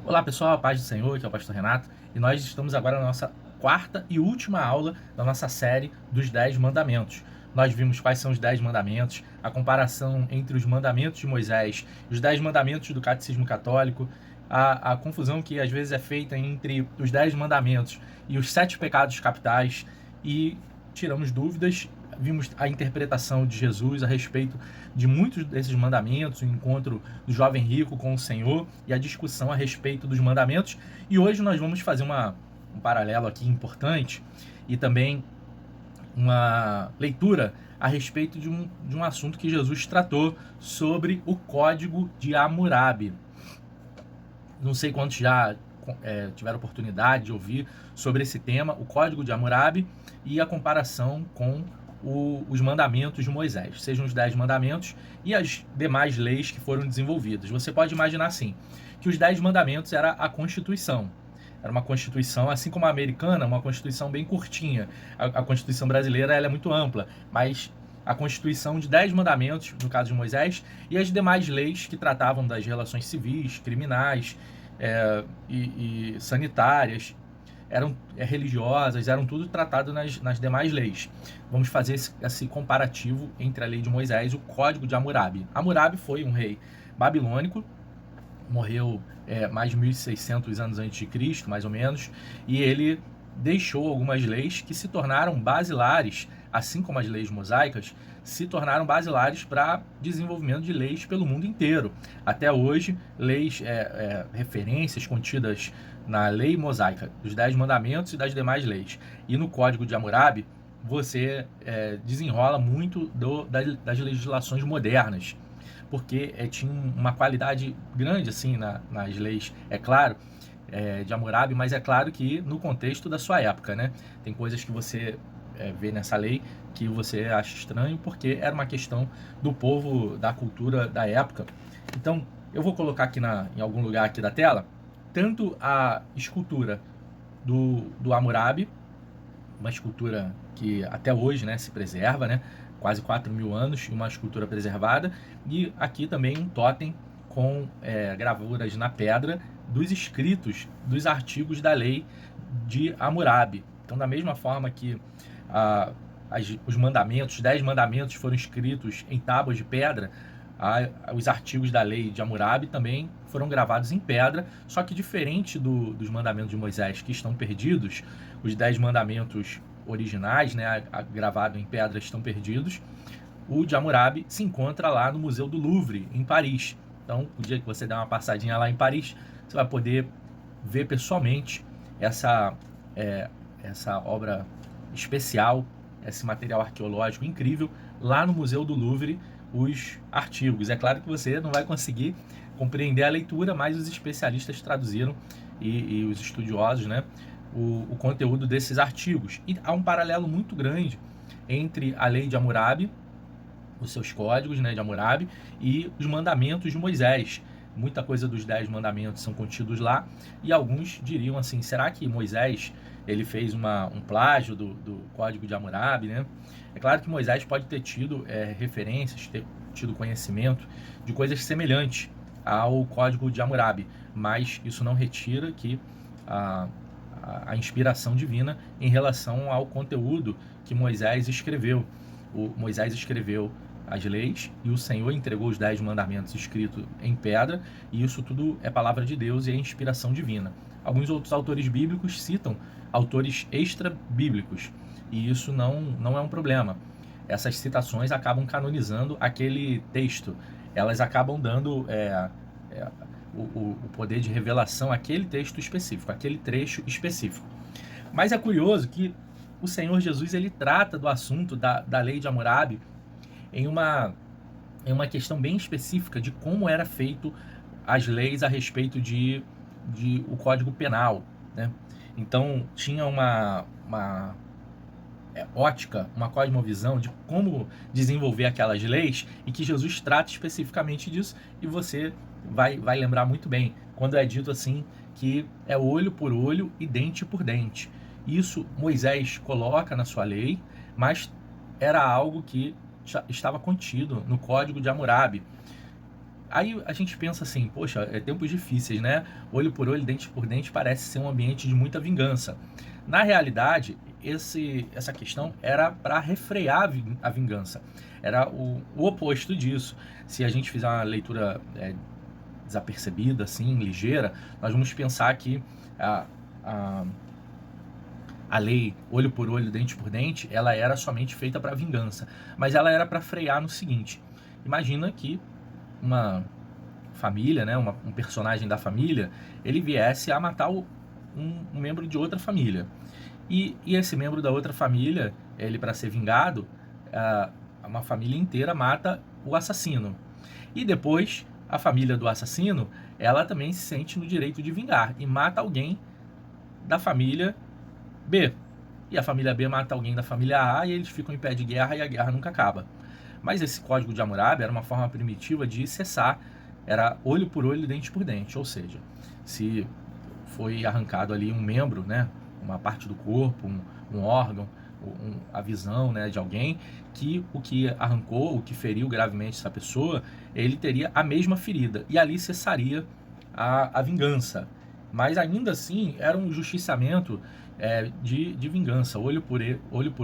Olá pessoal, a paz do Senhor, aqui é o Pastor Renato e nós estamos agora na nossa quarta e última aula da nossa série dos 10 mandamentos. Nós vimos quais são os 10 mandamentos, a comparação entre os mandamentos de Moisés e os 10 mandamentos do Catecismo Católico, a confusão que às vezes é feita entre os 10 mandamentos e os 7 pecados capitais e tiramos dúvidas. Vimos a interpretação de Jesus a respeito de muitos desses mandamentos, o encontro do jovem rico com o Senhor e a discussão a respeito dos mandamentos. E hoje nós vamos fazer um paralelo aqui importante e também uma leitura a respeito de um assunto que Jesus tratou sobre o Código de Hammurabi. Não sei quantos já tiveram oportunidade de ouvir sobre esse tema, o Código de Hammurabi e a comparação com os mandamentos de Moisés, sejam os 10 mandamentos e as demais leis que foram desenvolvidas. Você pode imaginar assim, que os 10 mandamentos era a Constituição. Era uma Constituição, assim como a americana, uma Constituição bem curtinha. A Constituição brasileira ela é muito ampla, mas a Constituição de 10 mandamentos, no caso de Moisés, e as demais leis que tratavam das relações civis, criminais e sanitárias, eram religiosas, eram tudo tratado nas demais leis. Vamos fazer esse comparativo entre a lei de Moisés e o Código de Hammurabi. Hammurabi foi um rei babilônico, morreu mais de 1600 anos antes de Cristo, mais ou menos, e ele deixou algumas leis que se tornaram basilares, assim como as leis mosaicas, se tornaram basilares para desenvolvimento de leis pelo mundo inteiro. Até hoje, leis, referências contidas na lei mosaica, dos 10 mandamentos e das demais leis. E no Código de Hammurabi, você desenrola muito das legislações modernas, porque tinha uma qualidade grande assim nas leis, é claro, de Hammurabi, mas é claro que no contexto da sua época, né? Tem coisas que você vê nessa lei que você acha estranho, porque era uma questão do povo, da cultura da época. Então, eu vou colocar aqui em algum lugar aqui da tela, tanto a escultura do Hammurabi, uma escultura que até hoje, né, se preserva, né? Quase 4.000 anos, uma escultura preservada, e aqui também um totem com gravuras na pedra dos escritos dos artigos da lei de Hammurabi. Então, da mesma forma que os mandamentos, os 10 mandamentos foram escritos em tábuas de pedra, os artigos da lei de Hammurabi também foram gravados em pedra, só que diferente dos mandamentos de Moisés, que estão perdidos, os 10 mandamentos originais, né, gravados em pedra, estão perdidos. O de Hammurabi se encontra lá no Museu do Louvre, em Paris. Então, o dia que você der uma passadinha lá em Paris, você vai poder ver pessoalmente essa obra especial, esse material arqueológico incrível, lá no Museu do Louvre, os artigos. É claro que você não vai conseguir compreender a leitura, mas os especialistas traduziram e os estudiosos, né, o conteúdo desses artigos. E há um paralelo muito grande entre a lei de Hammurabi, os seus códigos, né, de Hammurabi, e os mandamentos de Moisés. Muita coisa dos 10 mandamentos são contidos lá, e alguns diriam assim, será que Moisés ele fez um plágio do Código de Hammurabi, né? É claro que Moisés pode ter tido referências, ter tido conhecimento de coisas semelhantes ao Código de Hammurabi, mas isso não retira que a inspiração divina em relação ao conteúdo que Moisés escreveu. Moisés escreveu as leis e o Senhor entregou os 10 mandamentos escritos em pedra, e isso tudo é palavra de Deus e é inspiração divina. Alguns outros autores bíblicos citam autores extra-bíblicos, e isso não é um problema. Essas citações acabam canonizando aquele texto, elas acabam dando o poder de revelação àquele texto específico, aquele trecho específico. Mas é curioso que o Senhor Jesus ele trata do assunto da lei de Hammurabi em uma questão bem específica de como era feito as leis a respeito de o Código Penal, né? Então tinha uma ótica, uma cosmovisão de como desenvolver aquelas leis, e que Jesus trata especificamente disso, e você vai lembrar muito bem quando é dito assim que é olho por olho e dente por dente. Isso Moisés coloca na sua lei, mas era algo que estava contido no Código de Hammurabi. Aí a gente pensa assim, poxa, é tempos difíceis, né? Olho por olho, dente por dente parece ser um ambiente de muita vingança. Na realidade, essa questão era para refrear a vingança. Era o oposto disso. Se a gente fizer uma leitura desapercebida, assim, ligeira, nós vamos pensar que a, a, a lei olho por olho, dente por dente, ela era somente feita para vingança. Mas ela era para frear no seguinte: imagina que uma família, né, um personagem da família, ele viesse a matar um membro de outra família. E esse membro da outra família, ele para ser vingado, uma família inteira mata o assassino. E depois, a família do assassino, ela também se sente no direito de vingar e mata alguém da família B. E a família B mata alguém da família A e eles ficam em pé de guerra e a guerra nunca acaba. Mas esse código de Hammurabi era uma forma primitiva de cessar, era olho por olho, dente por dente, ou seja, se foi arrancado ali um membro, né, uma parte do corpo, um órgão, a visão, né, de alguém, que o que arrancou, o que feriu gravemente essa pessoa, ele teria a mesma ferida, e ali cessaria a vingança. Mas ainda assim era um justiçamento de vingança, olho por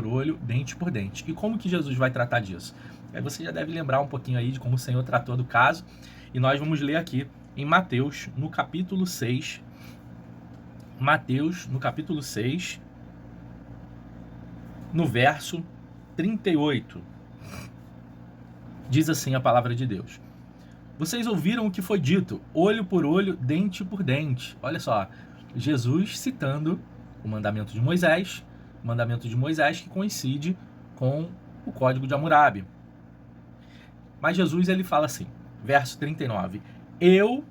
olho, dente por dente. E como que Jesus vai tratar disso? Aí você já deve lembrar um pouquinho aí de como o Senhor tratou do caso, e nós vamos ler aqui em Mateus, no capítulo 6, Mateus, no capítulo 6, no verso 38. Diz assim a palavra de Deus: vocês ouviram o que foi dito, olho por olho, dente por dente. Olha só, Jesus citando o mandamento de Moisés que coincide com o código de Hammurabi. Mas Jesus, ele fala assim, verso 39, eu,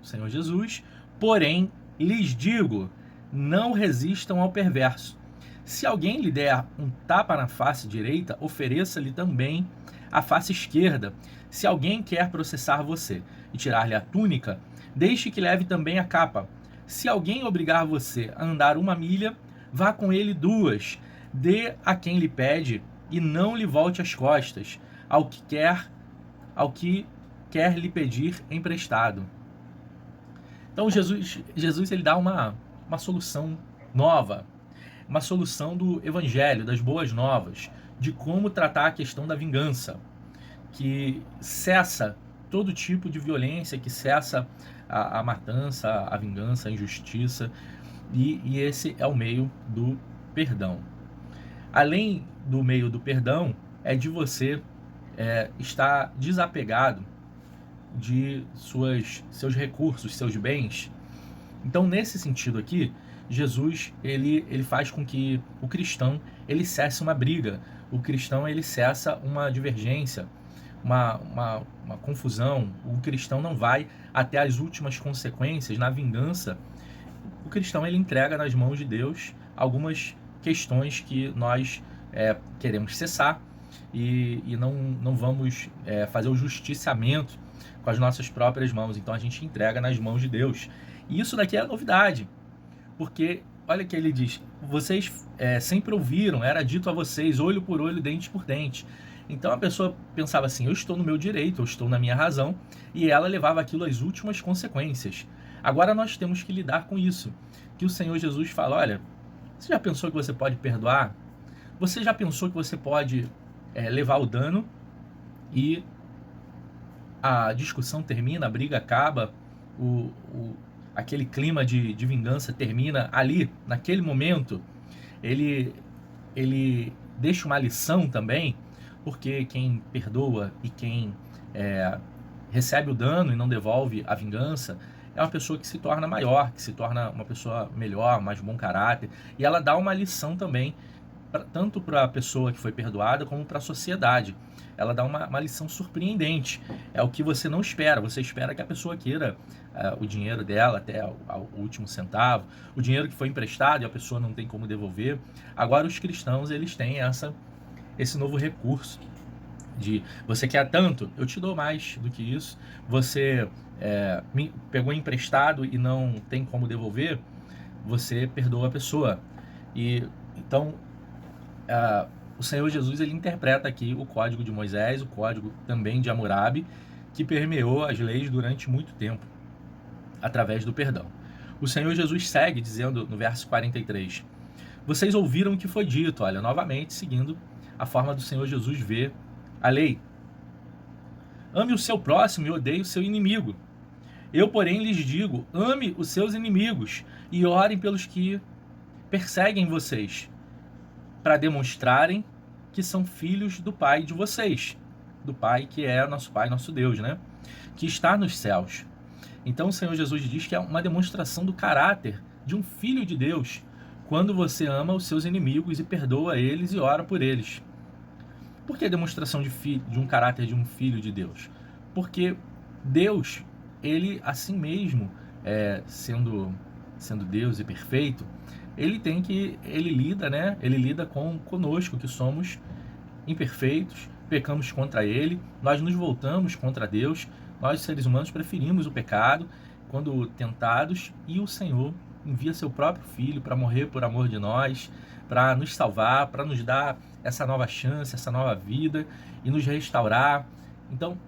Senhor Jesus, porém lhes digo, não resistam ao perverso. Se alguém lhe der um tapa na face direita, ofereça-lhe também a face esquerda. Se alguém quer processar você e tirar-lhe a túnica, deixe que leve também a capa. Se alguém obrigar você a andar 1 milha, vá com ele 2. Dê a quem lhe pede e não lhe volte as costas ao que quer lhe pedir emprestado. Então Jesus ele dá uma solução nova, uma solução do evangelho, das boas novas, de como tratar a questão da vingança, que cessa todo tipo de violência, que cessa a matança, a vingança, a injustiça, e esse é o meio do perdão. Além do meio do perdão, é de você estar desapegado de seus recursos, seus bens. Então, nesse sentido aqui, Jesus ele faz com que o cristão ele cesse uma briga, o cristão ele cessa uma divergência, uma confusão. O cristão não vai até as últimas consequências na vingança. O cristão ele entrega nas mãos de Deus algumas questões que nós queremos cessar e não vamos fazer o justiciamento com as nossas próprias mãos. Então a gente entrega nas mãos de Deus. E isso daqui é a novidade, porque olha que ele diz, vocês sempre ouviram, era dito a vocês, olho por olho, dente por dente. Então a pessoa pensava assim, eu estou no meu direito, eu estou na minha razão, e ela levava aquilo às últimas consequências. Agora nós temos que lidar com isso, que o Senhor Jesus fala, olha, você já pensou que você pode perdoar? Você já pensou que você pode levar o dano e a discussão termina, a briga acaba, aquele clima de vingança termina ali, naquele momento? Ele deixa uma lição também, porque quem perdoa e quem recebe o dano e não devolve a vingança é uma pessoa que se torna maior, que se torna uma pessoa melhor, mais bom caráter, e ela dá uma lição também, tanto para a pessoa que foi perdoada, como para a sociedade. Ela dá uma lição surpreendente, é o que você não espera, você espera que a pessoa queira o dinheiro dela até o último centavo, o dinheiro que foi emprestado e a pessoa não tem como devolver. Agora os cristãos, eles têm esse novo recurso de você quer tanto, eu te dou mais do que isso. Você me pegou emprestado e não tem como devolver, você perdoa a pessoa. E então o Senhor Jesus ele interpreta aqui o código de Moisés, o código também de Hammurabi, que permeou as leis durante muito tempo, através do perdão. O Senhor Jesus segue dizendo no verso 43, vocês ouviram o que foi dito, olha, novamente seguindo a forma do Senhor Jesus ver a lei. Ame o seu próximo e odeie o seu inimigo. Eu, porém, lhes digo, ame os seus inimigos e orem pelos que perseguem vocês, para demonstrarem que são filhos do Pai de vocês, do Pai que é nosso Pai, nosso Deus, né? Que está nos céus. Então o Senhor Jesus diz que é uma demonstração do caráter de um filho de Deus, quando você ama os seus inimigos e perdoa eles e ora por eles. Por que a demonstração de um caráter de um filho de Deus? Porque Deus, ele assim mesmo, sendo Deus e perfeito, ele lida, né? Ele lida conosco, que somos imperfeitos, pecamos contra ele, nós nos voltamos contra Deus, nós seres humanos preferimos o pecado quando tentados, e o Senhor envia seu próprio Filho para morrer por amor de nós, para nos salvar, para nos dar essa nova chance, essa nova vida e nos restaurar. Então,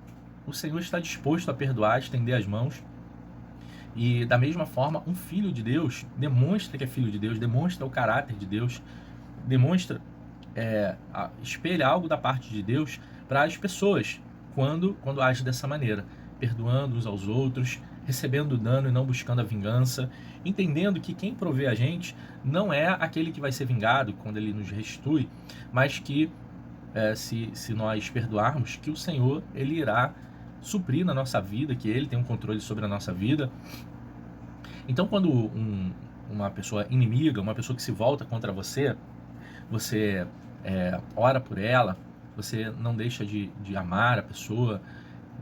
o Senhor está disposto a perdoar, a estender as mãos. E da mesma forma, um filho de Deus demonstra que é filho de Deus, demonstra o caráter de Deus, demonstra, espelha algo da parte de Deus para as pessoas quando age dessa maneira, perdoando uns aos outros, recebendo o dano e não buscando a vingança, entendendo que quem provê a gente não é aquele que vai ser vingado quando ele nos restitui, mas que se nós perdoarmos, que o Senhor ele irá suprir na nossa vida, que ele tem um controle sobre a nossa vida. Então, quando uma pessoa inimiga, uma pessoa que se volta contra você, você ora por ela, você não deixa de amar a pessoa,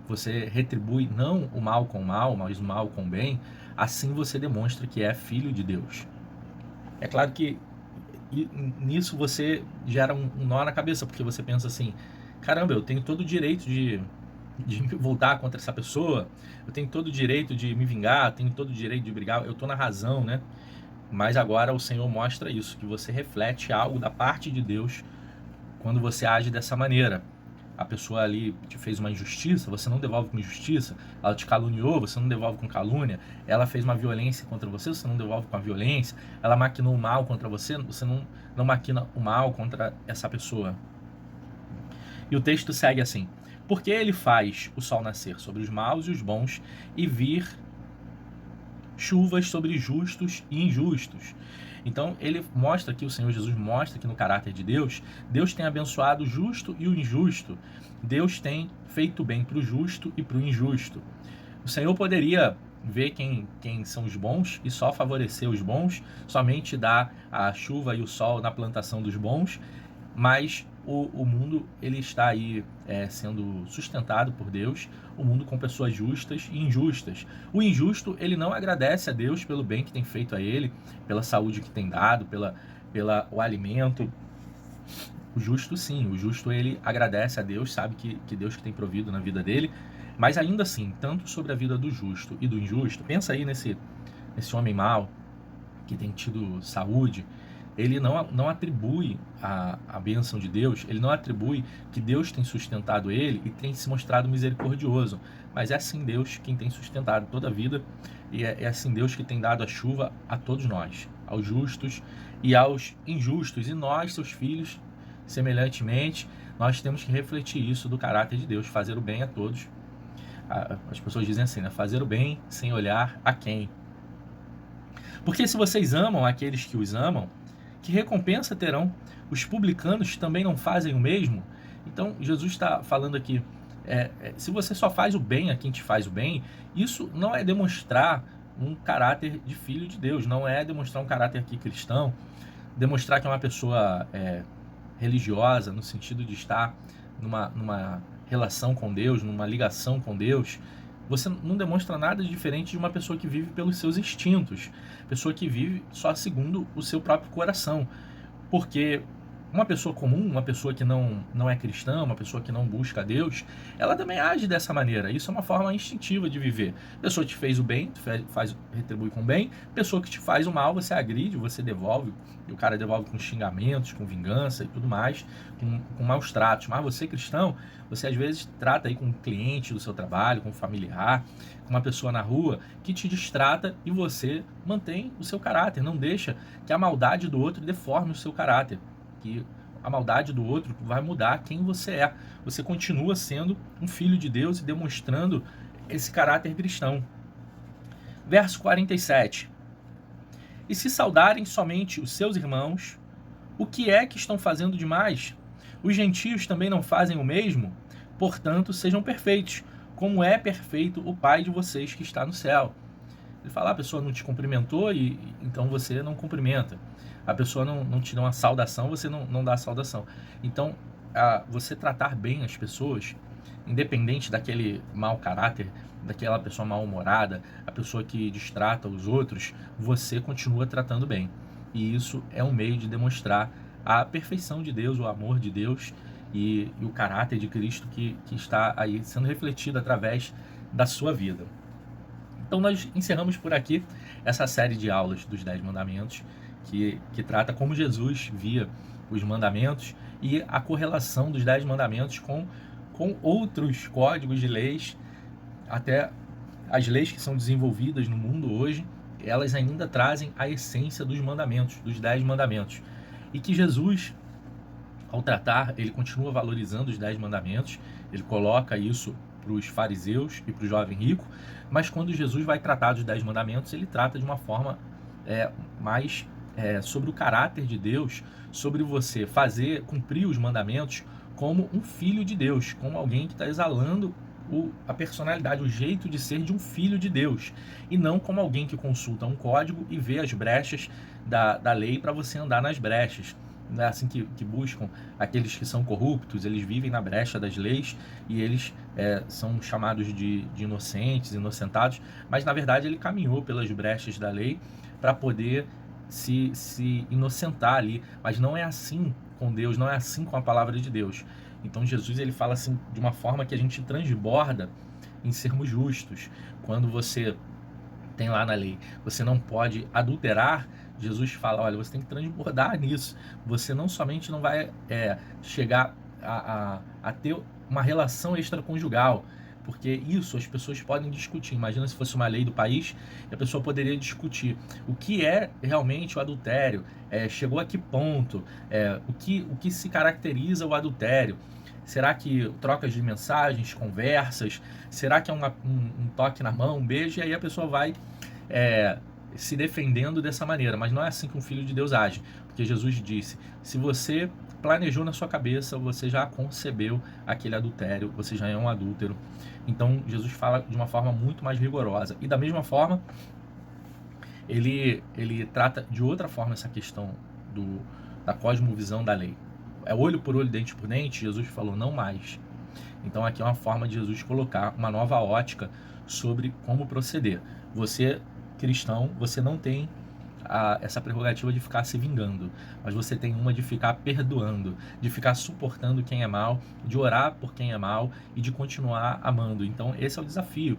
você retribui não o mal com o mal, mas o mal com o bem, assim você demonstra que é filho de Deus. É claro que nisso você gera um nó na cabeça, porque você pensa assim, caramba, eu tenho todo o direito de me voltar contra essa pessoa, eu tenho todo o direito de me vingar, eu tenho todo o direito de brigar, eu tô na razão, né? Mas agora o Senhor mostra isso, que você reflete algo da parte de Deus quando você age dessa maneira. A pessoa ali te fez uma injustiça, você não devolve com injustiça. Ela te caluniou, você não devolve com calúnia. Ela fez uma violência contra você, você não devolve com a violência. Ela maquinou o mal contra você, você não maquina o mal contra essa pessoa. E o texto segue assim: porque ele faz o sol nascer sobre os maus e os bons e vir chuvas sobre justos e injustos. Então ele mostra aqui, o Senhor Jesus mostra que no caráter de Deus, Deus tem abençoado o justo e o injusto. Deus tem feito bem para o justo e para o injusto. O Senhor poderia ver quem são os bons e só favorecer os bons, somente dar a chuva e o sol na plantação dos bons, mas o mundo ele está aí sendo sustentado por Deus, o mundo com pessoas justas e injustas. O injusto ele não agradece a Deus pelo bem que tem feito a ele, pela saúde que tem dado, o alimento. O justo sim, o justo ele agradece a Deus, sabe que Deus que tem provido na vida dele, mas ainda assim, tanto sobre a vida do justo e do injusto, pensa aí nesse homem mau que tem tido saúde, ele não atribui a bênção de Deus, ele não atribui que Deus tem sustentado ele e tem se mostrado misericordioso, mas é assim Deus quem tem sustentado toda a vida, e é assim Deus que tem dado a chuva a todos nós, aos justos e aos injustos, e nós, seus filhos, semelhantemente, nós temos que refletir isso do caráter de Deus, fazer o bem a todos. As pessoas dizem assim, né? Fazer o bem sem olhar a quem. Porque se vocês amam aqueles que os amam, que recompensa terão? Os publicanos também não fazem o mesmo? Então, Jesus está falando aqui, se você só faz o bem a quem te faz o bem, isso não é demonstrar um caráter de filho de Deus, não é demonstrar um caráter aqui cristão, demonstrar que é uma pessoa religiosa, no sentido de estar numa relação com Deus, numa ligação com Deus. Você não demonstra nada diferente de uma pessoa que vive pelos seus instintos, pessoa que vive só segundo o seu próprio coração, porque uma pessoa comum, uma pessoa que não é cristã, uma pessoa que não busca a Deus, ela também age dessa maneira. Isso é uma forma instintiva de viver. Pessoa que te fez o bem, tu retribui com o bem. Pessoa que te faz o mal, você agride, você devolve. E o cara devolve com xingamentos, com vingança e tudo mais, com maus tratos. Mas você, cristão, você às vezes trata aí com um cliente do seu trabalho, com um familiar, com uma pessoa na rua que te distrata e você mantém o seu caráter. Não deixa que a maldade do outro deforme o seu caráter. Que a maldade do outro vai mudar quem você é. Você continua sendo um filho de Deus e demonstrando esse caráter cristão. Verso 47. E se saudarem somente os seus irmãos, o que é que estão fazendo demais? Os gentios também não fazem o mesmo? Portanto, sejam perfeitos, como é perfeito o Pai de vocês que está no céu. Ele fala, a pessoa não te cumprimentou e então você não cumprimenta. A pessoa não te dá uma saudação, você não dá a saudação. Então, você tratar bem as pessoas, independente daquele mau caráter, daquela pessoa mal-humorada, a pessoa que distrata os outros, você continua tratando bem. E isso é um meio de demonstrar a perfeição de Deus, o amor de Deus e o caráter de Cristo que está aí sendo refletido através da sua vida. Então nós encerramos por aqui essa série de aulas dos 10 mandamentos, que trata como Jesus via os mandamentos e a correlação dos 10 mandamentos com outros códigos de leis, até as leis que são desenvolvidas no mundo hoje, elas ainda trazem a essência dos mandamentos, dos 10 mandamentos. E que Jesus, ao tratar, ele continua valorizando os 10 mandamentos, ele coloca isso para os fariseus e para o jovem rico, mas quando Jesus vai tratar dos 10 mandamentos, ele trata de uma forma mais sobre o caráter de Deus, sobre você cumprir os mandamentos como um filho de Deus, como alguém que está exalando a personalidade, o jeito de ser de um filho de Deus, e não como alguém que consulta um código e vê as brechas da lei para você andar nas brechas. Não é assim que buscam aqueles que são corruptos, eles vivem na brecha das leis e eles são chamados de inocentes, inocentados, mas na verdade ele caminhou pelas brechas da lei para poder se inocentar ali, mas não é assim com Deus, não é assim com a palavra de Deus. Então Jesus ele fala assim de uma forma que a gente transborda em sermos justos. Quando você tem lá na lei, você não pode adulterar, Jesus fala, olha, você tem que transbordar nisso. Você não somente não vai chegar a ter uma relação extraconjugal, porque isso as pessoas podem discutir. Imagina se fosse uma lei do país e a pessoa poderia discutir o que é realmente o adultério, chegou a que ponto, o que se caracteriza o adultério. Será que trocas de mensagens, conversas, será que é um toque na mão, um beijo, e aí a pessoa vai se defendendo dessa maneira, mas não é assim que um filho de Deus age, porque Jesus disse, se você planejou na sua cabeça, você já concebeu aquele adultério, você já é um adúltero. Então Jesus fala de uma forma muito mais rigorosa, e da mesma forma ele trata de outra forma essa questão da cosmovisão da lei. É olho por olho, dente por dente, Jesus falou não mais. Então aqui é uma forma de Jesus colocar uma nova ótica sobre como proceder. Você, cristão, você não tem essa prerrogativa de ficar se vingando, mas você tem uma de ficar perdoando, de ficar suportando quem é mal, de orar por quem é mal e de continuar amando. Então esse é o desafio.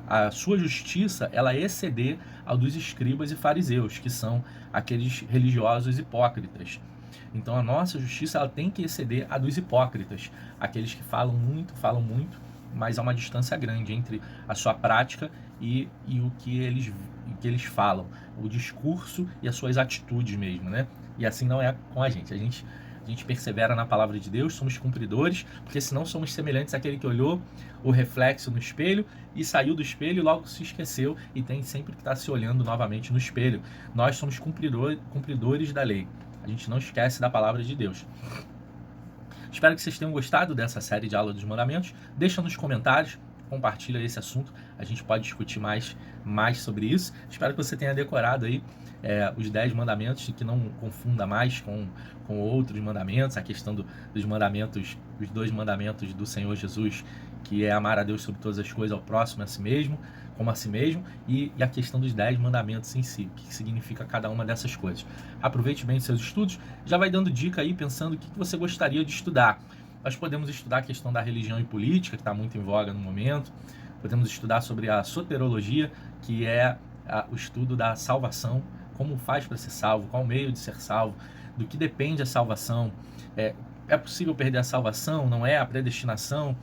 A sua justiça, ela exceder ao dos escribas e fariseus, que são aqueles religiosos hipócritas. Então a nossa justiça, ela tem que exceder a dos hipócritas, aqueles que falam muito, mas há uma distância grande entre a sua prática e o que eles falam, o discurso e as suas atitudes mesmo, né? E assim não é com a gente. A gente persevera na palavra de Deus, somos cumpridores, porque senão somos semelhantes àquele que olhou o reflexo no espelho e saiu do espelho e logo se esqueceu e tem sempre que estar se olhando novamente no espelho. Nós somos cumpridores da lei. A gente não esquece da palavra de Deus. Espero que vocês tenham gostado dessa série de aula dos mandamentos. Deixa nos comentários, compartilha esse assunto. A gente pode discutir mais sobre isso. Espero que você tenha decorado aí os 10 mandamentos e que não confunda mais com outros mandamentos. A questão dos mandamentos, os 2 mandamentos do Senhor Jesus que é amar a Deus sobre todas as coisas, ao próximo, a si mesmo, como a si mesmo, e a questão dos 10 mandamentos em si, o que significa cada uma dessas coisas. Aproveite bem os seus estudos, já vai dando dica aí, pensando o que você gostaria de estudar. Nós podemos estudar a questão da religião e política, que está muito em voga no momento. Podemos estudar sobre a soterologia, que é o estudo da salvação, como faz para ser salvo, qual o meio de ser salvo, do que depende a salvação. É possível perder a salvação? Não é? A predestinação?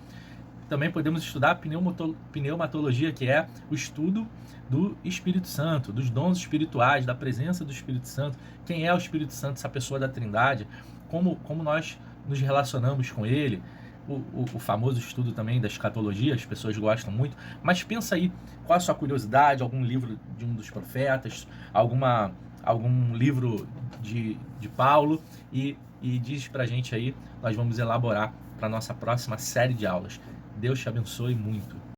Também podemos estudar a pneumatologia, que é o estudo do Espírito Santo, dos dons espirituais, da presença do Espírito Santo. Quem é o Espírito Santo, essa pessoa da Trindade? Como nós nos relacionamos com ele? O famoso estudo também da escatologia, as pessoas gostam muito. Mas pensa aí, qual a sua curiosidade? Algum livro de um dos profetas? Algum livro de Paulo? E diz pra gente aí, nós vamos elaborar para nossa próxima série de aulas. Deus te abençoe muito.